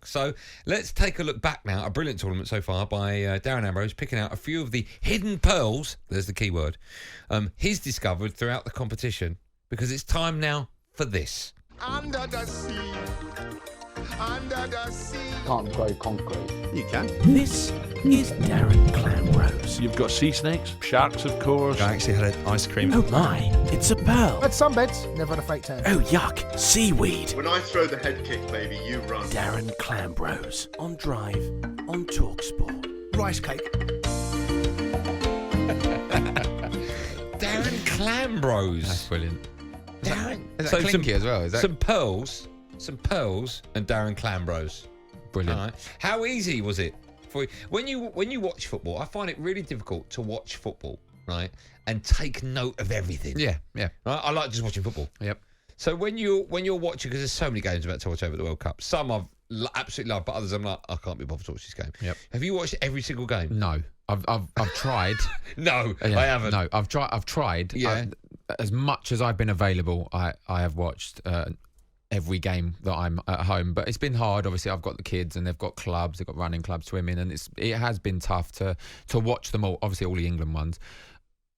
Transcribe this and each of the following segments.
So let's take a look back now. A brilliant tournament so far by Darren Ambrose, picking out a few of the hidden pearls, there's the key word, he's discovered throughout the competition, because it's time now for this. Under the sea. Under the sea. Can't grow concrete. You can. This is Darren Ambrose. You've got sea snakes, sharks, of course. I actually had an ice cream. Oh my, it's a pearl. At some beds, never had a fake tan. Oh yuck, seaweed. When I throw the head kick, baby, you run. Darren Ambrose on Drive on talkSPORT. Rice cake. Darren Ambrose. That's brilliant. Darren. Is that clinky as well? Is that Some pearls, and Darren Ambrose. brilliant? All right. How easy was it for you? When you watch football? I find it really difficult to watch football, right, and take note of everything. Yeah. Right? I like just watching football. Yep. So when you're watching, because there's so many games about to watch over the World Cup. Some I've absolutely loved, but others I'm like, I can't be bothered to watch this game. Yep. Have you watched every single game? No, I've tried. No, Yeah, I haven't. No, I've tried. Yeah. As much as I've been available, I have watched every game that I'm at home. But it's been hard. Obviously, I've got the kids and they've got clubs. They've got running clubs, swimming, and it has been tough to watch them all. Obviously, all the England ones,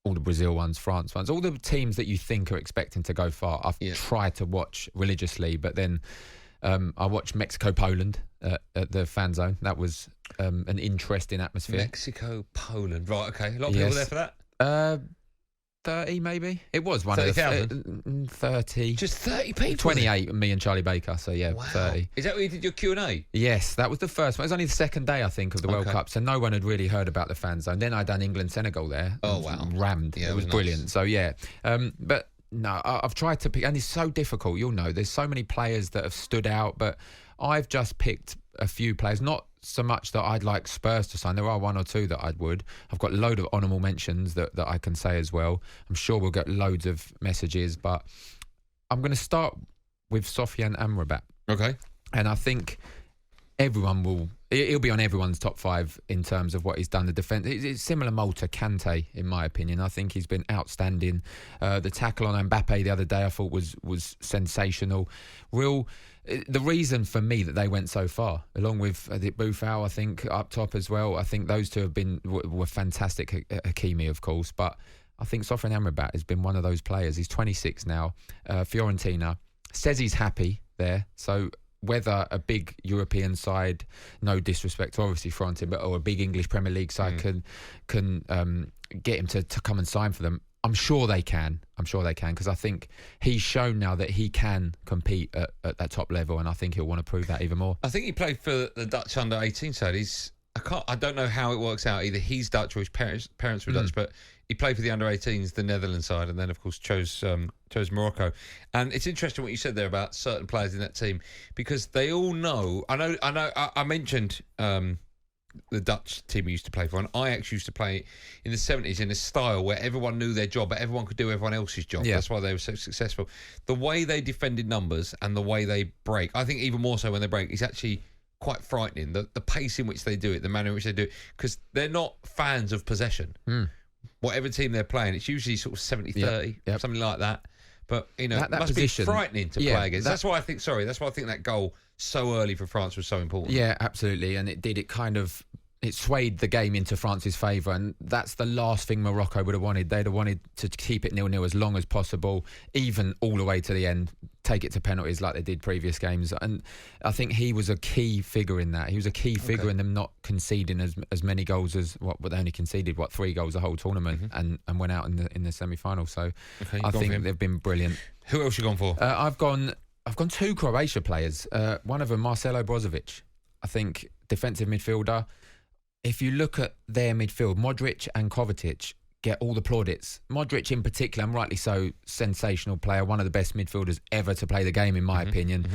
all the Brazil ones, France ones, all the teams that you think are expecting to go far. I've tried to watch religiously, but then I watched Mexico-Poland at the fan zone. That was an interesting atmosphere. Mexico-Poland. Right, okay. A lot of people there for that? 30 maybe. It was one 30,000? 30. Just 30 people? 28, me and Charlie Baker, so yeah, Wow. 30. Is that where you did your Q&A? Yes, that was the first one. It was only the second day, I think, of the World Okay. Cup, so no one had really heard about the fan zone. Then I done England-Senegal there. Oh, and wow. Rammed. Yeah, it was nice. brilliant. So yeah, but no, I've tried to pick, and it's so difficult, you'll know. There's so many players that have stood out, but I've just picked a few players, not so much that I'd like Spurs to sign. There are one or two that I would. I've got a load of honourable mentions that I can say as well. I'm sure we'll get loads of messages, but I'm going to start with Sofiane Amrabat. Okay. And I think everyone he'll be on everyone's top five in terms of what he's done. The defence, it's similar mould to Kante, in my opinion. I think he's been outstanding. The tackle on Mbappe the other day I thought was sensational. The reason for me that they went so far, along with Buffal, I think, up top as well, I think those two were fantastic. Hakimi, of course, but I think Sofiane Amrabat has been one of those players. He's 26 now. Fiorentina says he's happy there, so whether a big European side, no disrespect to obviously Fiorentina, or a big English Premier League side can get him to come and sign for them, I'm sure they can. Because I think he's shown now that he can compete at that top level, and I think he'll want to prove that even more. I think he played for the Dutch under-18 side. I don't know how it works out. Either he's Dutch or his parents were Dutch, but he played for the under-18s, the Netherlands side, and then of course chose Morocco. And it's interesting what you said there about certain players in that team, because they all know. I mentioned the Dutch team he used to play for, and Ajax used to play in the 70s in a style where everyone knew their job, but everyone could do everyone else's job. Yeah. That's why they were so successful. The way they defended numbers and the way they break, I think even more so when they break, is actually quite frightening. The pace in which they do it, the manner in which they do it, because they're not fans of possession. Whatever team they're playing, it's usually sort of 70-30, something like that. But, it that must position, be frightening to play against. That's why I think that goal so early for France was so important. Yeah, absolutely. And it swayed the game into France's favour, and that's the last thing Morocco would have wanted. They'd have wanted to keep it 0-0 as long as possible, even all the way to the end, take it to penalties like they did previous games. And I think he was a key figure in that. He was a key figure in them not conceding as many goals as what they only conceded 3 goals the whole tournament, and went out in the semi-final. So I think they've been brilliant. Who else you gone for? I've gone 2 Croatia players. One of them, Marcelo Brozovic. I think defensive midfielder. If you look at their midfield, Modric and Kovacic get all the plaudits. Modric in particular, and rightly so, sensational player, one of the best midfielders ever to play the game, in my opinion.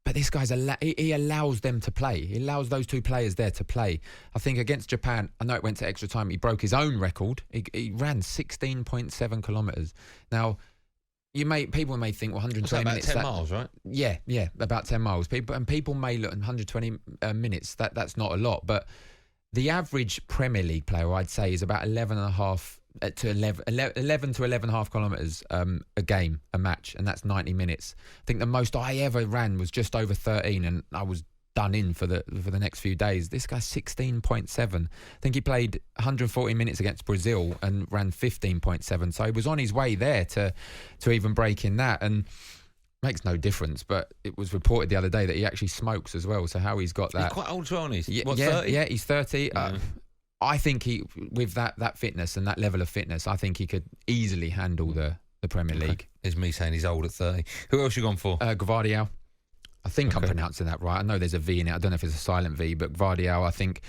But this guy's he allows them to play. He allows those 2 players there to play. I think against Japan, I know it went to extra time, he broke his own record. He ran 16.7 kilometres. Now, people may think 120 minutes. About 10 miles, right? Yeah, about 10 miles. People may look at 120 minutes. That's not a lot, but the average Premier League player, I'd say, is about 11 to 11.5 kilometres a game, a match, and that's 90 minutes. I think the most I ever ran was just over 13, and I was done in for the next few days. This guy's 16.7. I think he played 140 minutes against Brazil and ran 15.7. So he was on his way there to even breaking that, and makes no difference. But it was reported the other day that he actually smokes as well. So how he's got that? He's quite old as well, isn't he? Yeah, 30? Yeah, he's 30. I think he, with that fitness and that level of fitness, I think he could easily handle the Premier League. Is me saying he's old at 30. Who else you gone for? Gvardiol. I think I'm pronouncing that right. I know there's a V in it. I don't know if it's a silent V, but Gvardiol, I think.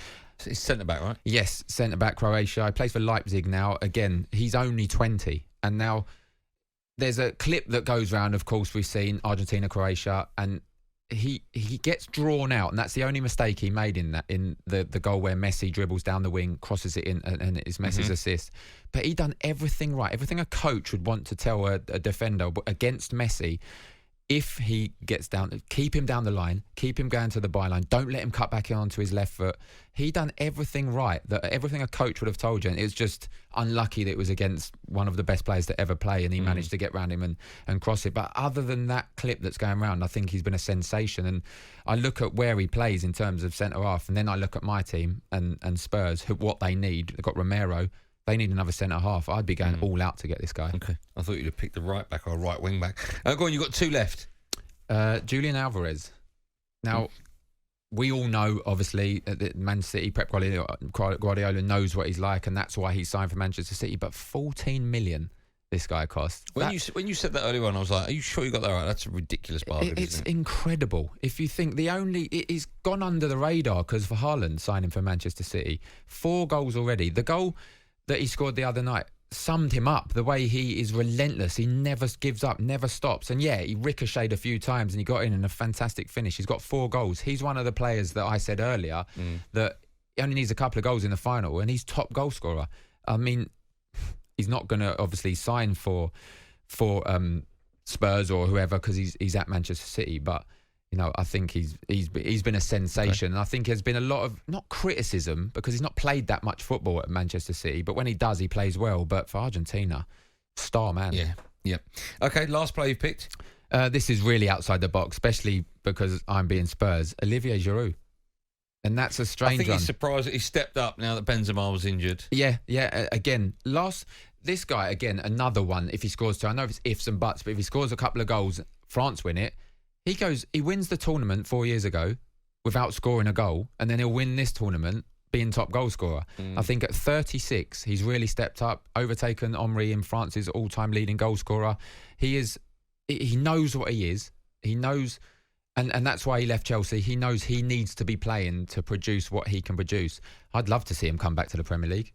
He's centre-back, right? Yes, centre-back, Croatia. He plays for Leipzig now. Again, he's only 20. And now there's a clip that goes around, of course, we've seen Argentina, Croatia, and he gets drawn out, and that's the only mistake he made in the goal where Messi dribbles down the wing, crosses it in, and it's Messi's assist. But he done everything right. Everything a coach would want to tell a defender against Messi. If he gets down, keep him down the line, keep him going to the byline, don't let him cut back in onto his left foot. He done everything right, everything a coach would have told you. And it was just unlucky that it was against one of the best players to ever play, and he managed to get round him and cross it. But other than that clip that's going around, I think he's been a sensation. And I look at where he plays in terms of centre-half, and then I look at my team and Spurs, what they need. They've got Romero. They need another centre-half. I'd be going all out to get this guy. Okay. I thought you'd have picked the right back or a right wing back. Go on, you've got two left. Julian Alvarez. Now, we all know, obviously, that Man City, Pep Guardiola knows what he's like, and that's why he signed for Manchester City. But 14 million this guy cost. When you said that earlier on, I was like, are you sure you got that right? That's a ridiculous bargain. It's incredible. If you think it's gone under the radar because for Haaland signing for Manchester City, 4 goals already. The goal that he scored the other night summed him up. The way he is relentless, he never gives up, never stops. And yeah, he ricocheted a few times and he got in a fantastic finish. He's got 4 goals. He's one of the players that I said earlier that he only needs a couple of goals in the final and he's top goal scorer. I mean, he's not going to obviously sign for Spurs or whoever because he's at Manchester City, but you know, I think he's been a sensation. And I think there's been a lot of, not criticism, because he's not played that much football at Manchester City, but when he does, he plays well. But for Argentina, star man. Yeah. Okay, last player you've picked. This is really outside the box, especially because I'm being Spurs. Olivier Giroud. And that's a strange one. I think he's surprised that he stepped up now that Benzema was injured. Yeah. Again, this guy, again, another one, if he scores 2, I know it's ifs and buts, but if he scores a couple of goals, France win it. He wins the tournament 4 years ago without scoring a goal, and then he'll win this tournament being top goal scorer. I think at 36, he's really stepped up, overtaken Henry in France's all-time leading goal scorer. He knows what he is. He knows, and that's why he left Chelsea. He knows he needs to be playing to produce what he can produce. I'd love to see him come back to the Premier League.